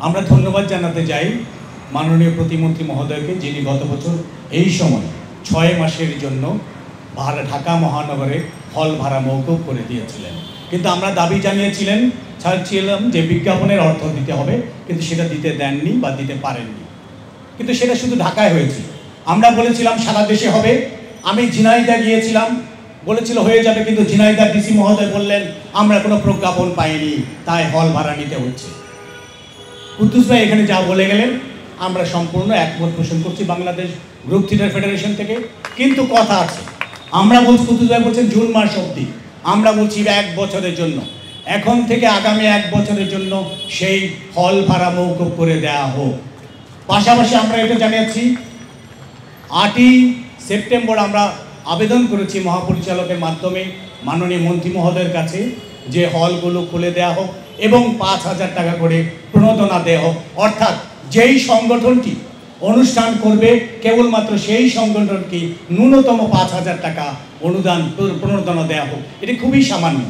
আমরা ধন্যবাদ জানাতে যাই মাননীয় প্রতিমন্ত্রী মহোদয়কে, যিনি গত বছর এই সময় 6 মাসের জন্য ঢাকা মহানগরে হল ভাড়া মওকুফ করে দিয়েছিলেন। কিন্তু আমরা দাবি জানিয়েছিলাম যে বিজ্ঞাপনের অর্থ দিতে হবে, কিন্তু সেটা দিতে দেননি বা দিতে পারেননি। কিন্তু সেটা শুধু ঢাকায় হয়েছিল। আমরা বলেছিলাম সারা দেশে হবে। আমি ঝিনাইদহ গিয়েছিলাম, বলেছিল হয়ে যাবে, কিন্তু ঝিনাইদহ ডিসি মহোদয় বললেন আমরা কোনো প্রজ্ঞাপন পাইনি, তাই হল ভাড়া নিতে হচ্ছে। কুদ্দুস ভাই এখানে যা বলে গেলেন আমরা সম্পূর্ণ একমত পোষণ করছি বাংলাদেশ গ্রুপ থিয়েটার ফেডারেশন থেকে। কিন্তু কথা আছে, আমরা বলছি, কুদ্দুস ভাই বলছেন জুন মাস অবধি, আমরা বলছি 1 বছরের জন্য, এখন থেকে আগামী 1 বছরের জন্য সেই হল ভাড়া মওকুফ করে দেওয়া হোক। পাশাপাশি আমরা এটা জানিয়েছি 8ই সেপ্টেম্বর আমরা আবেদন করেছি মহাপরিচালকের মাধ্যমে মাননীয় মন্ত্রী মহোদয়ের কাছে যে হলগুলো খুলে দেওয়া হোক এবং 5,000 টাকা করে প্রণোদনা দেওয়া হোক। অর্থাৎ যেই সংগঠনটি অনুষ্ঠান করবে কেবলমাত্র সেই সংগঠনকে ন্যূনতম 5,000 টাকা অনুদান প্রণোদনা দেওয়া হোক। এটি খুবই সামান্য।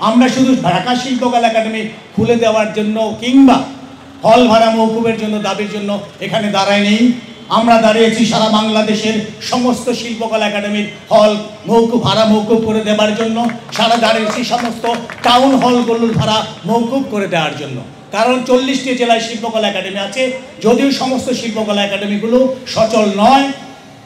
আমরা শুধু ঢাকা শিল্পকলা একাডেমি খুলে দেওয়ার জন্য কিংবা হল ভাড়া মওকুফের জন্য দাবির জন্য এখানে দাঁড়ায় নেই। আমরা দাঁড়িয়েছি সারা বাংলাদেশের সমস্ত শিল্পকলা একাডেমির হল ভাড়া মওকুফ করে দেওয়ার জন্য, দাঁড়িয়েছি সমস্ত টাউন হলগুলোর ভাড়া মওকুফ করে দেওয়ার জন্য। কারণ 40টি জেলায় শিল্পকলা একাডেমি আছে, যদিও সমস্ত শিল্পকলা একাডেমিগুলো সচল নয়।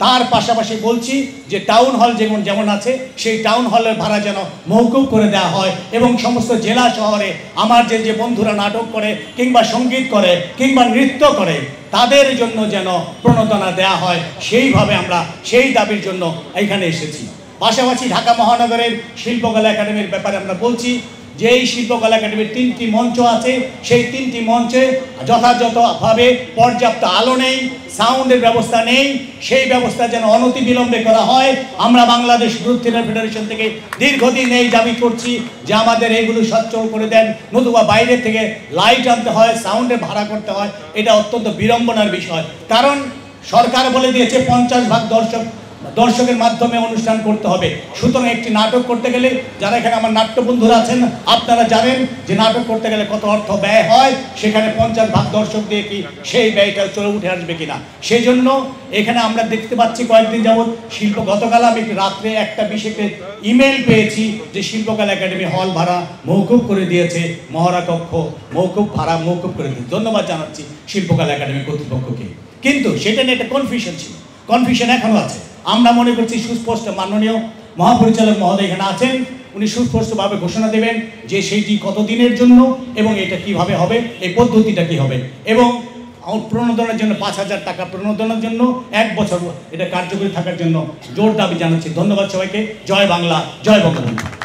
তার পাশাপাশি বলছি যে টাউন হল যেমন আছে সেই টাউন হলের ভাড়া যেন মওকুফ করে দেওয়া হয় এবং সমস্ত জেলা শহরে আমার যে বন্ধুরা নাটক করে কিংবা সঙ্গীত করে কিংবা নৃত্য করে তাদের জন্য যেন প্রণোদনা দেওয়া হয়, সেইভাবে আমরা সেই দাবির জন্য এখানে এসেছি। পাশাপাশি ঢাকা মহানগরের শিল্পকলা একাডেমির ব্যাপারে আমরা বলছি যে এই শিল্পকলা একাডেমির 3টি মঞ্চ আছে, সেই 3টি মঞ্চে যথাযথভাবে পর্যাপ্ত আলো নেই, সাউন্ডের ব্যবস্থা নেই, সেই ব্যবস্থা যেন অনতিবিলম্বে করা হয়। আমরা বাংলাদেশ গ্রুপ থিয়েটার ফেডারেশন থেকে দীর্ঘদিন এই দাবি করছি যে আমাদের এইগুলো সচ্ছল করে দেন, নতুবা বাইরে থেকে লাইট আনতে হয়, সাউন্ডের ভাড়া করতে হয়। এটা অত্যন্ত বিড়ম্বনার বিষয়, কারণ সরকার বলে দিয়েছে 50% দর্শকের মাধ্যমে অনুষ্ঠান করতে হবে। সুতরাং একটি নাটক করতে গেলে, যারা এখানে আমার নাট্য বন্ধুরা আছেন আপনারা জানেন যে নাটক করতে গেলে কত অর্থ ব্যয় হয়, সেখানে 50% দর্শক দিয়ে কি সেই ব্যয়টা চলে উঠে আসবে কিনা। সেই জন্য এখানে আমরা দেখতে পাচ্ছি কয়েকদিন যাবৎ গতকাল আমি রাত্রে একটা বিশেষে ইমেল পেয়েছি যে শিল্পকলা একাডেমি হল ভাড়া মওকুফ করে দিয়েছে, মহড়া কক্ষ ভাড়া মওকুফ করে দিয়েছে। ধন্যবাদ জানাচ্ছি শিল্পকলা একাডেমি কর্তৃপক্ষকে। কিন্তু সেটা নিয়ে একটা কনফিউশন ছিল, কনফিউশন এখনও আছে। আমরা মনে করছি সুস্পষ্ট মাননীয় মহাপরিচালক মহোদয় এখানে আছেন, উনি সুস্পষ্টভাবে ঘোষণা দেবেন যে সেইটি কত দিনের জন্য এবং এটা কিভাবে হবে, এই পদ্ধতিটা কি হবে, এবং প্রণোদনার জন্য 5,000 টাকা প্রণোদনার জন্য 1 বছর এটা কার্যকরী থাকার জন্য জোর দাবি জানাচ্ছি। ধন্যবাদ সবাইকে। জয় বাংলা, জয় বঙ্গবন্ধু।